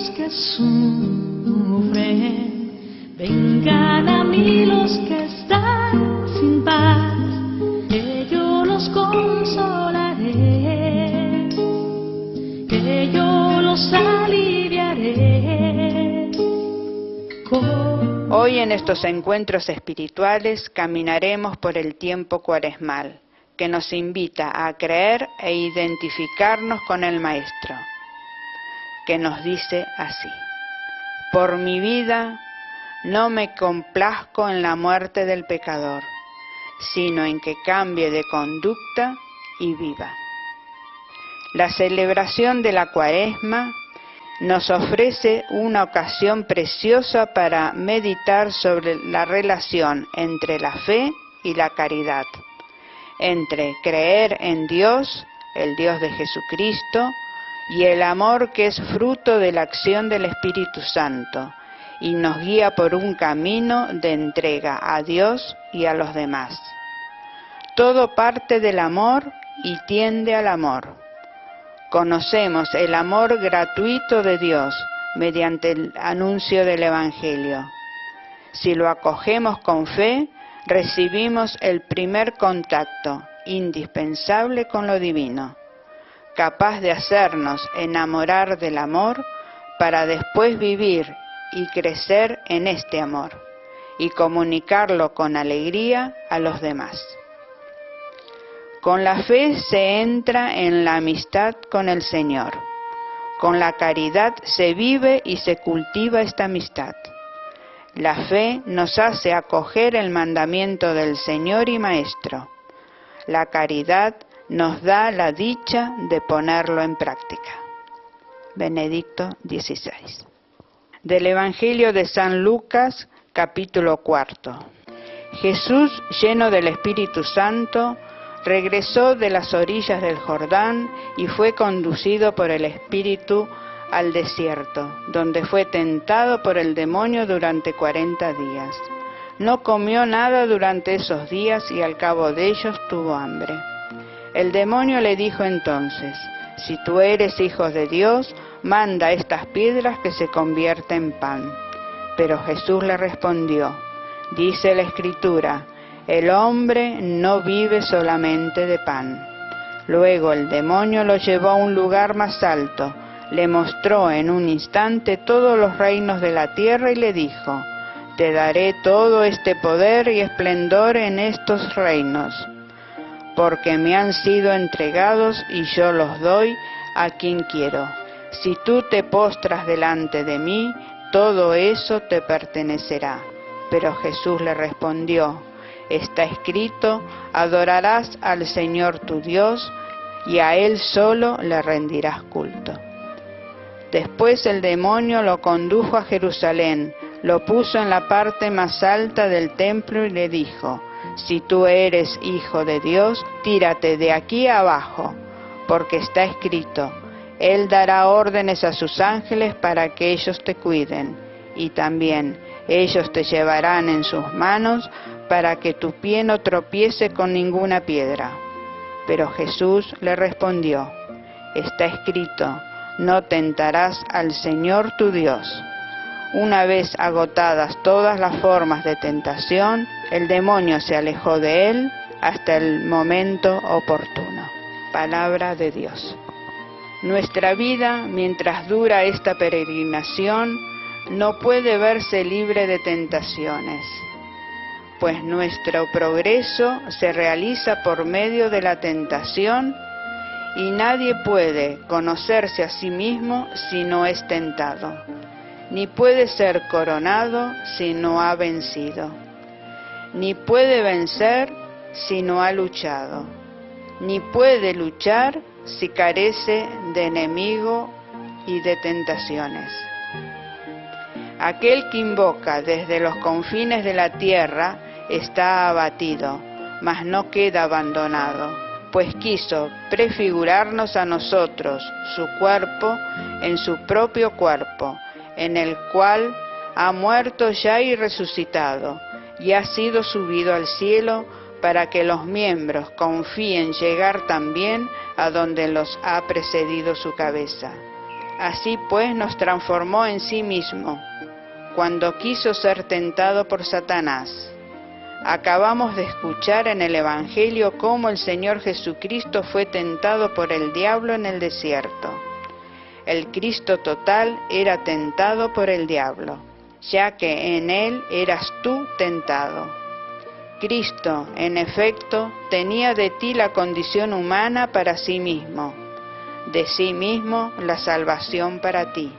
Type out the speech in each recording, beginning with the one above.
los que sufren, vengan a mí los que están sin paz, que yo los consolaré, que yo los aliviaré. Hoy en estos encuentros espirituales caminaremos por el tiempo cuaresmal, que nos invita a creer e identificarnos con el Maestro, que nos dice así: por mi vida no me complazco en la muerte del pecador, sino en que cambie de conducta y viva. La celebración de la Cuaresma nos ofrece una ocasión preciosa para meditar sobre la relación entre la fe y la caridad, entre creer en Dios, el Dios de Jesucristo, y el amor que es fruto de la acción del Espíritu Santo y nos guía por un camino de entrega a Dios y a los demás. Todo parte del amor y tiende al amor. Conocemos el amor gratuito de Dios mediante el anuncio del Evangelio. Si lo acogemos con fe, recibimos el primer contacto indispensable con lo divino, capaz de hacernos enamorar del amor para después vivir y crecer en este amor y comunicarlo con alegría a los demás. Con la fe se entra en la amistad con el Señor. Con la caridad se vive y se cultiva esta amistad. La fe nos hace acoger el mandamiento del Señor y Maestro. La caridad nos da la dicha de ponerlo en práctica. Benedicto XVI. Del Evangelio de San Lucas, capítulo 4. Jesús, lleno del Espíritu Santo, regresó de las orillas del Jordán y fue conducido por el Espíritu al desierto, donde fue tentado por el demonio durante 40 días. No comió nada durante esos días y al cabo de ellos tuvo hambre. El demonio le dijo entonces: si tú eres hijo de Dios, manda a estas piedras que se conviertan en pan. Pero Jesús le respondió: dice la Escritura, el hombre no vive solamente de pan. Luego el demonio lo llevó a un lugar más alto, le mostró en un instante todos los reinos de la tierra y le dijo: te daré todo este poder y esplendor en estos reinos, porque me han sido entregados y yo los doy a quien quiero. Si tú te postras delante de mí, todo eso te pertenecerá. Pero Jesús le respondió: está escrito, adorarás al Señor tu Dios y a Él solo le rendirás culto. Después el demonio lo condujo a Jerusalén, lo puso en la parte más alta del templo y le dijo: si tú eres hijo de Dios, tírate de aquí abajo, porque está escrito, Él dará órdenes a sus ángeles para que ellos te cuiden, y también ellos te llevarán en sus manos para que tu pie no tropiece con ninguna piedra. Pero Jesús le respondió: está escrito, no tentarás al Señor tu Dios. Una vez agotadas todas las formas de tentación, el demonio se alejó de él hasta el momento oportuno. Palabra de Dios. Nuestra vida, mientras dura esta peregrinación, no puede verse libre de tentaciones, pues nuestro progreso se realiza por medio de la tentación y nadie puede conocerse a sí mismo si no es tentado, ni puede ser coronado si no ha vencido, ni puede vencer si no ha luchado, ni puede luchar si carece de enemigo y de tentaciones. Aquel que invoca desde los confines de la tierra está abatido, mas no queda abandonado, pues quiso prefigurarnos a nosotros, su cuerpo, en su propio cuerpo, en el cual ha muerto ya y resucitado, y ha sido subido al cielo para que los miembros confíen llegar también a donde los ha precedido su cabeza. Así pues nos transformó en sí mismo, cuando quiso ser tentado por Satanás. Acabamos de escuchar en el Evangelio cómo el Señor Jesucristo fue tentado por el diablo en el desierto. El Cristo total era tentado por el diablo, ya que en él eras tú tentado. Cristo, en efecto, tenía de ti la condición humana para sí mismo, de sí mismo la salvación para ti.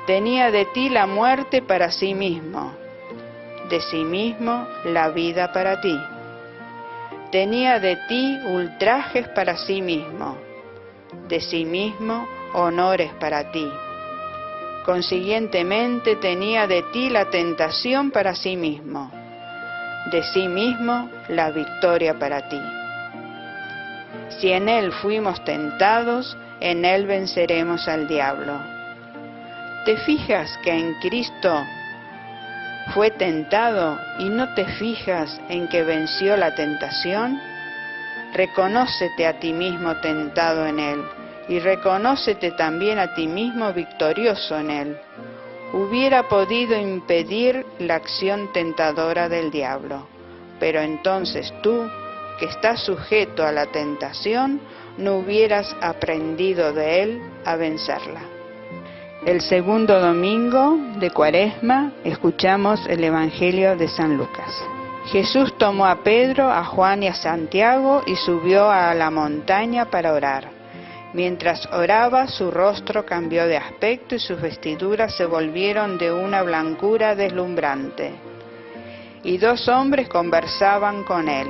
Tenía de ti la muerte para sí mismo, de sí mismo la vida para ti. Tenía de ti ultrajes para sí mismo, de sí mismo honores para ti. Consiguientemente tenía de ti la tentación para sí mismo, de sí mismo la victoria para ti. Si en él fuimos tentados, en él venceremos al diablo. ¿Te fijas que en Cristo fue tentado y no te fijas en que venció la tentación? Reconócete a ti mismo tentado en él y reconócete también a ti mismo victorioso en él. Hubiera podido impedir la acción tentadora del diablo, pero entonces tú, que estás sujeto a la tentación, no hubieras aprendido de él a vencerla. El segundo domingo de Cuaresma escuchamos el Evangelio de San Lucas. Jesús tomó a Pedro, a Juan y a Santiago y subió a la montaña para orar. Mientras oraba, su rostro cambió de aspecto y sus vestiduras se volvieron de una blancura deslumbrante. Y dos hombres conversaban con él,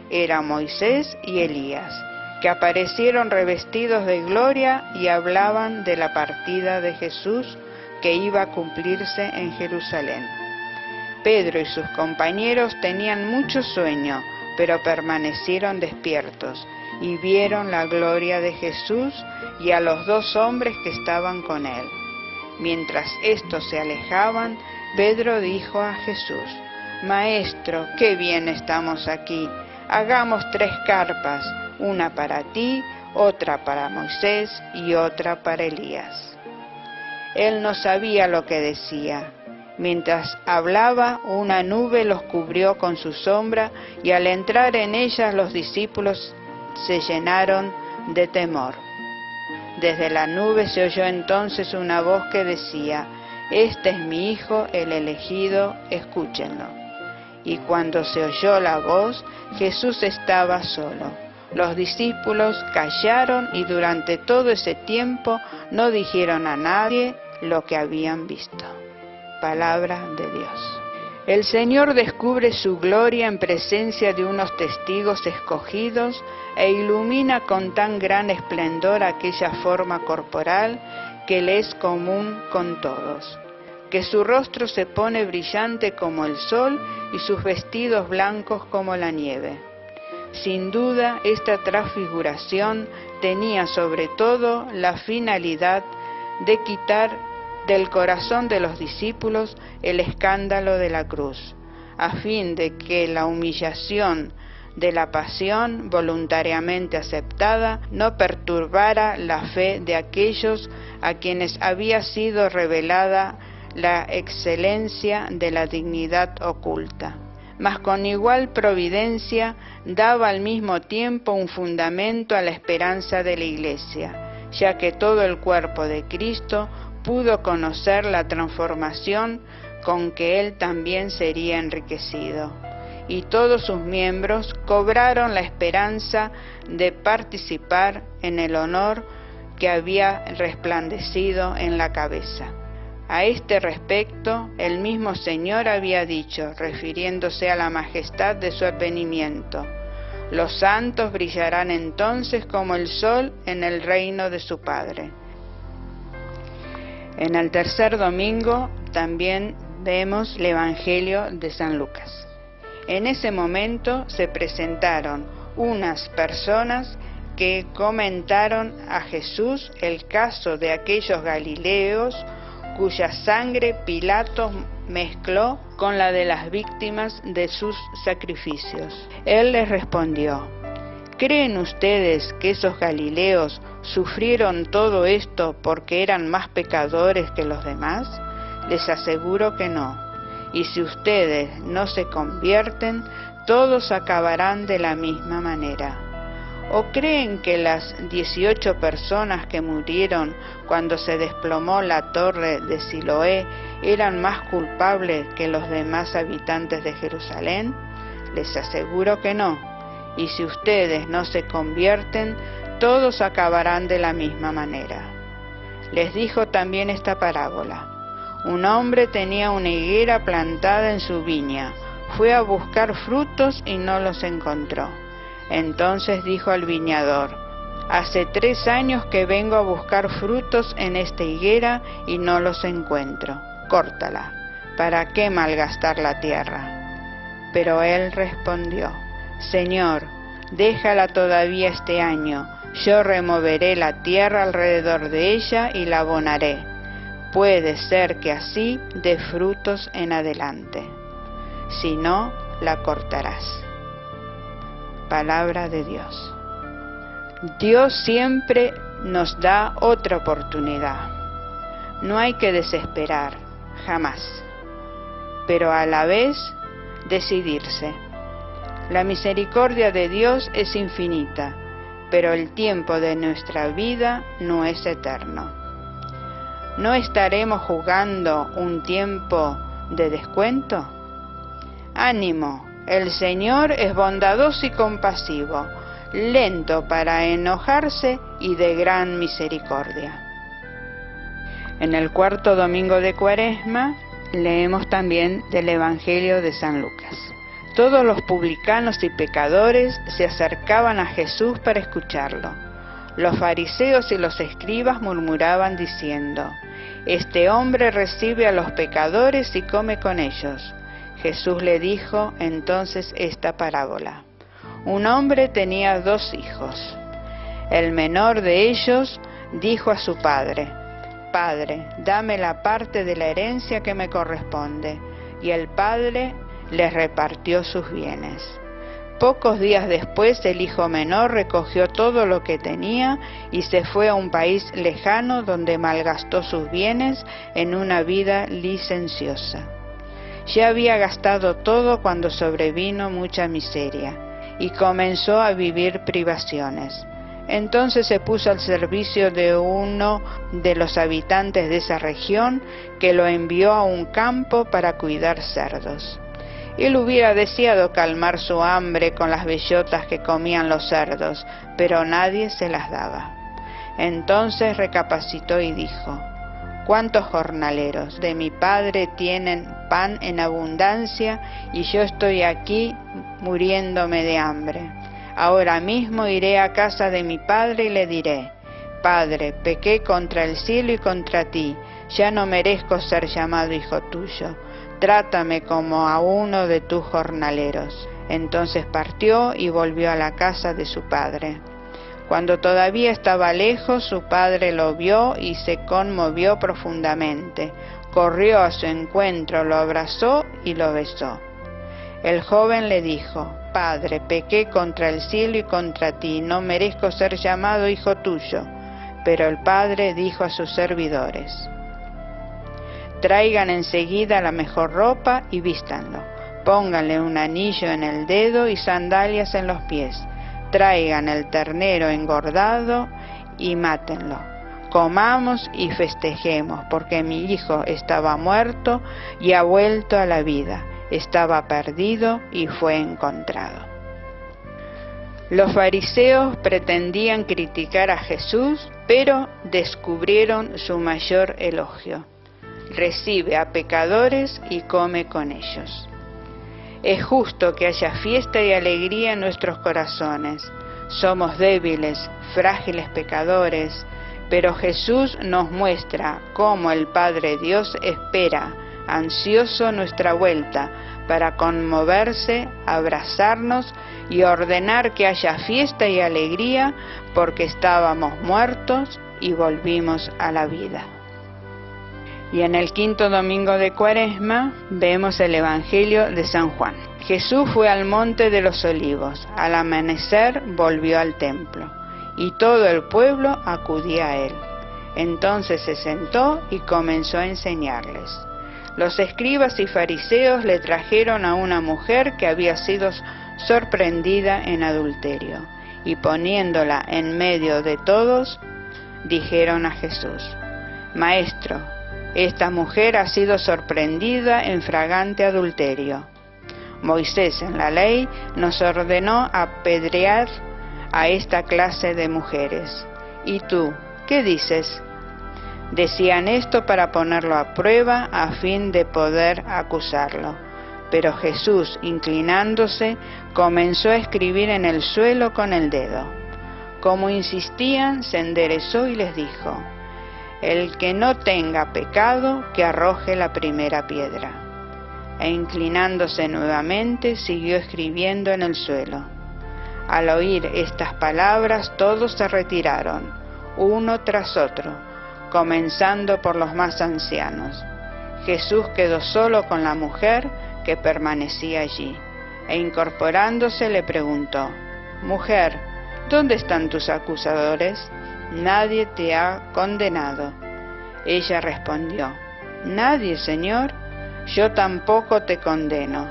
eran Moisés y Elías, que aparecieron revestidos de gloria y hablaban de la partida de Jesús que iba a cumplirse en Jerusalén. Pedro y sus compañeros tenían mucho sueño, pero permanecieron despiertos y vieron la gloria de Jesús y a los dos hombres que estaban con él. Mientras estos se alejaban, Pedro dijo a Jesús: Maestro, qué bien estamos aquí. Hagamos 3 carpas, una para ti, otra para Moisés y otra para Elías. Él no sabía lo que decía. Mientras hablaba, una nube los cubrió con su sombra y al entrar en ella los discípulos se llenaron de temor. Desde la nube se oyó entonces una voz que decía: Este es mi Hijo, el elegido, escúchenlo. Y cuando se oyó la voz, Jesús estaba solo. Los discípulos callaron y durante todo ese tiempo no dijeron a nadie lo que habían visto. Palabra de Dios. El Señor descubre su gloria en presencia de unos testigos escogidos e ilumina con tan gran esplendor aquella forma corporal que le es común con todos, que su rostro se pone brillante como el sol y sus vestidos blancos como la nieve. Sin duda, esta transfiguración tenía sobre todo la finalidad de quitar del corazón de los discípulos el escándalo de la cruz, a fin de que la humillación de la pasión voluntariamente aceptada no perturbara la fe de aquellos a quienes había sido revelada la excelencia de la dignidad oculta. Mas con igual providencia daba al mismo tiempo un fundamento a la esperanza de la Iglesia, ya que todo el cuerpo de Cristo pudo conocer la transformación con que él también sería enriquecido, y todos sus miembros cobraron la esperanza de participar en el honor que había resplandecido en la cabeza. A este respecto, el mismo Señor había dicho, refiriéndose a la majestad de su advenimiento: los santos brillarán entonces como el sol en el reino de su Padre. En el tercer domingo también vemos el Evangelio de San Lucas. En ese momento se presentaron unas personas que comentaron a Jesús el caso de aquellos galileos cuya sangre Pilato mezcló con la de las víctimas de sus sacrificios. Él les respondió: ¿creen ustedes que esos galileos ¿Sufrieron todo esto porque eran más pecadores que los demás? Les aseguro que no. Y si ustedes no se convierten, todos acabarán de la misma manera. ¿O creen que las 18 personas que murieron cuando se desplomó la torre de Siloé eran más culpables que los demás habitantes de Jerusalén? Les aseguro que no. Y si ustedes no se convierten, todos acabarán de la misma manera. Les dijo también esta parábola. Un hombre tenía una higuera plantada en su viña. Fue a buscar frutos y no los encontró. Entonces dijo al viñador: hace 3 años que vengo a buscar frutos en esta higuera y no los encuentro. Córtala. ¿Para qué malgastar la tierra? Pero él respondió: Señor, déjala todavía este año. Yo removeré la tierra alrededor de ella y la abonaré. Puede ser que así dé frutos en adelante. Si no, la cortarás. Palabra de Dios. Dios siempre nos da otra oportunidad. No hay que desesperar, jamás, pero a la vez decidirse. La misericordia de Dios es infinita, pero el tiempo de nuestra vida no es eterno. ¿No estaremos jugando un tiempo de descuento? Ánimo, el Señor es bondadoso y compasivo, lento para enojarse y de gran misericordia. En el 4º domingo de Cuaresma leemos también del Evangelio de San Lucas. Todos los publicanos y pecadores se acercaban a Jesús para escucharlo. Los fariseos y los escribas murmuraban diciendo: Este hombre recibe a los pecadores y come con ellos. Jesús le dijo entonces esta parábola. Un hombre tenía 2 hijos. El menor de ellos dijo a su padre: Padre, dame la parte de la herencia que me corresponde. Y el padre les repartió sus bienes. Pocos días después el hijo menor recogió todo lo que tenía y se fue a un país lejano donde malgastó sus bienes en una vida licenciosa. Ya había gastado todo cuando sobrevino mucha miseria y comenzó a vivir privaciones. Entonces se puso al servicio de uno de los habitantes de esa región, que lo envió a un campo para cuidar cerdos. Él hubiera deseado calmar su hambre con las bellotas que comían los cerdos, pero nadie se las daba. Entonces recapacitó y dijo: ¿Cuántos jornaleros de mi padre tienen pan en abundancia y yo estoy aquí muriéndome de hambre? Ahora mismo iré a casa de mi padre y le diré: Padre, pequé contra el cielo y contra ti, ya no merezco ser llamado hijo tuyo. Trátame como a uno de tus jornaleros. Entonces partió y volvió a la casa de su padre. Cuando todavía estaba lejos, su padre lo vio y se conmovió profundamente. Corrió a su encuentro, lo abrazó y lo besó. El joven le dijo: Padre, pequé contra el cielo y contra ti, no merezco ser llamado hijo tuyo. Pero el padre dijo a sus servidores: Traigan enseguida la mejor ropa y vístanlo. Pónganle un anillo en el dedo y sandalias en los pies. Traigan el ternero engordado y mátenlo. Comamos y festejemos, porque mi hijo estaba muerto y ha vuelto a la vida. Estaba perdido y fue encontrado. Los fariseos pretendían criticar a Jesús, pero descubrieron su mayor elogio. Recibe a pecadores y come con ellos. Es justo que haya fiesta y alegría en nuestros corazones. Somos débiles, frágiles pecadores, pero Jesús nos muestra cómo el Padre Dios espera, ansioso, nuestra vuelta, para conmoverse, abrazarnos y ordenar que haya fiesta y alegría, porque estábamos muertos y volvimos a la vida. Y en el 5º domingo de Cuaresma vemos el Evangelio de San Juan. Jesús fue al monte de los Olivos. Al amanecer volvió al templo. y todo el pueblo acudía a él. Entonces se sentó y comenzó a enseñarles. Los escribas y fariseos le trajeron a una mujer que había sido sorprendida en adulterio, y poniéndola en medio de todos, dijeron a Jesús: Maestro, esta mujer ha sido sorprendida en flagrante adulterio. Moisés en la ley nos ordenó apedrear a esta clase de mujeres. ¿Y tú, qué dices? Decían esto para ponerlo a prueba a fin de poder acusarlo. Pero Jesús, inclinándose, comenzó a escribir en el suelo con el dedo. Como insistían, se enderezó y les dijo: El que no tenga pecado, que arroje la primera piedra. E inclinándose nuevamente, siguió escribiendo en el suelo. Al oír estas palabras, todos se retiraron, uno tras otro, comenzando por los más ancianos. Jesús quedó solo con la mujer que permanecía allí, e incorporándose le preguntó: Mujer, ¿dónde están tus acusadores? Nadie te ha condenado. Ella respondió: Nadie, Señor. Yo tampoco te condeno.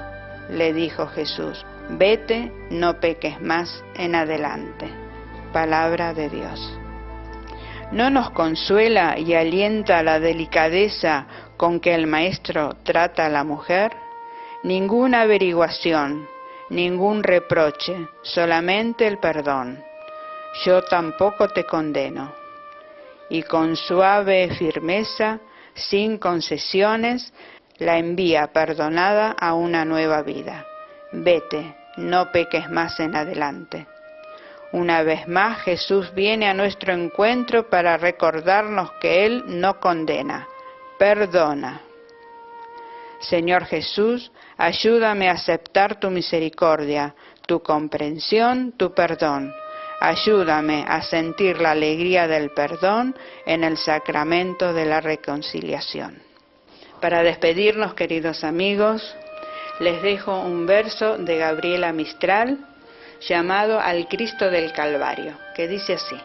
Le dijo Jesús: Vete, no peques más en adelante. Palabra de Dios. ¿No nos consuela y alienta la delicadeza con que el Maestro trata a la mujer? Ninguna averiguación, ningún reproche, solamente el perdón. Yo tampoco te condeno. Y con suave firmeza, sin concesiones, la envía perdonada a una nueva vida. Vete, no peques más en adelante. Una vez más, Jesús viene a nuestro encuentro para recordarnos que Él no condena, perdona. Señor Jesús, ayúdame a aceptar tu misericordia, tu comprensión, tu perdón. Ayúdame a sentir la alegría del perdón en el sacramento de la reconciliación. Para despedirnos, queridos amigos, les dejo un verso de Gabriela Mistral llamado Al Cristo del Calvario, que dice así: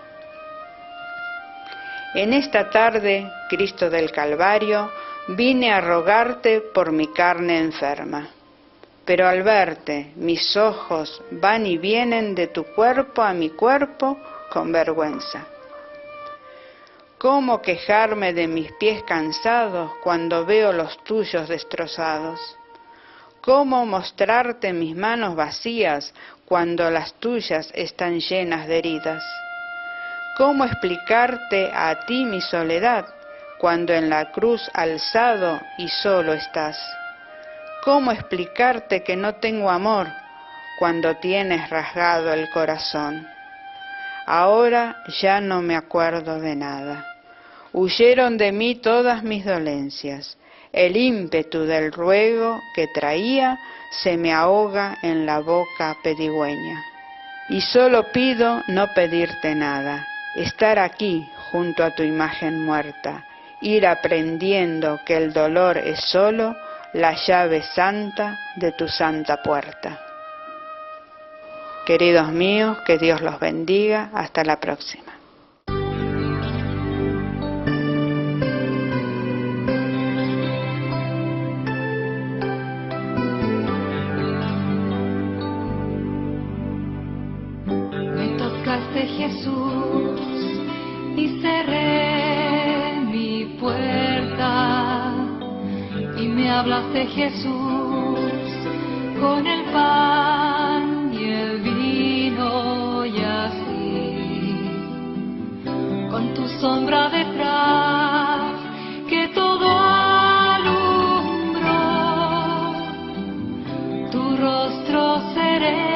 En esta tarde, Cristo del Calvario, vine a rogarte por mi carne enferma, pero al verte mis ojos van y vienen de tu cuerpo a mi cuerpo con vergüenza. ¿Cómo quejarme de mis pies cansados cuando veo los tuyos destrozados? ¿Cómo mostrarte mis manos vacías cuando las tuyas están llenas de heridas? ¿Cómo explicarte a ti mi soledad cuando en la cruz alzado y solo estás? ¿Cómo explicarte que no tengo amor cuando tienes rasgado el corazón? Ahora ya no me acuerdo de nada. Huyeron de mí todas mis dolencias. El ímpetu del ruego que traía se me ahoga en la boca pedigüeña. Y solo pido no pedirte nada, estar aquí junto a tu imagen muerta, ir aprendiendo que el dolor es solo la llave santa de tu santa puerta. Queridos míos, que Dios los bendiga. Hasta la próxima. Jesús, y cerré mi puerta, y me hablaste, Jesús, con el pan y el vino, y así, con tu sombra detrás, que todo alumbró, tu rostro sereno.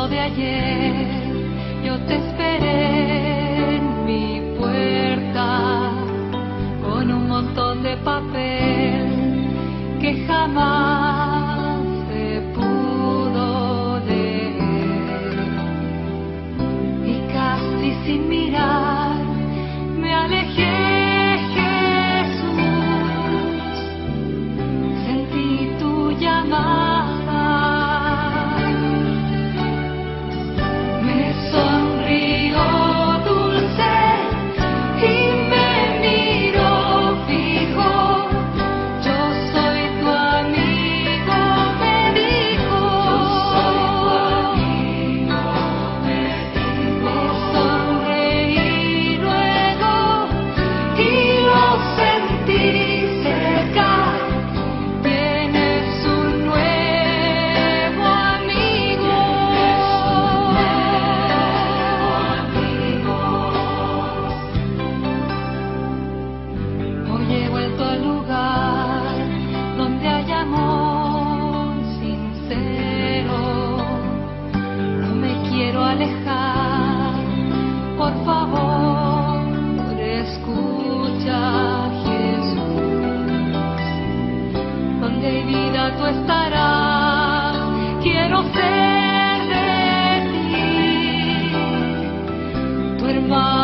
De ayer yo te esperé en mi puerta con un montón de papel que jamás se pudo leer, y casi sin mirar me alejé, Jesús, sentí tu llamada. va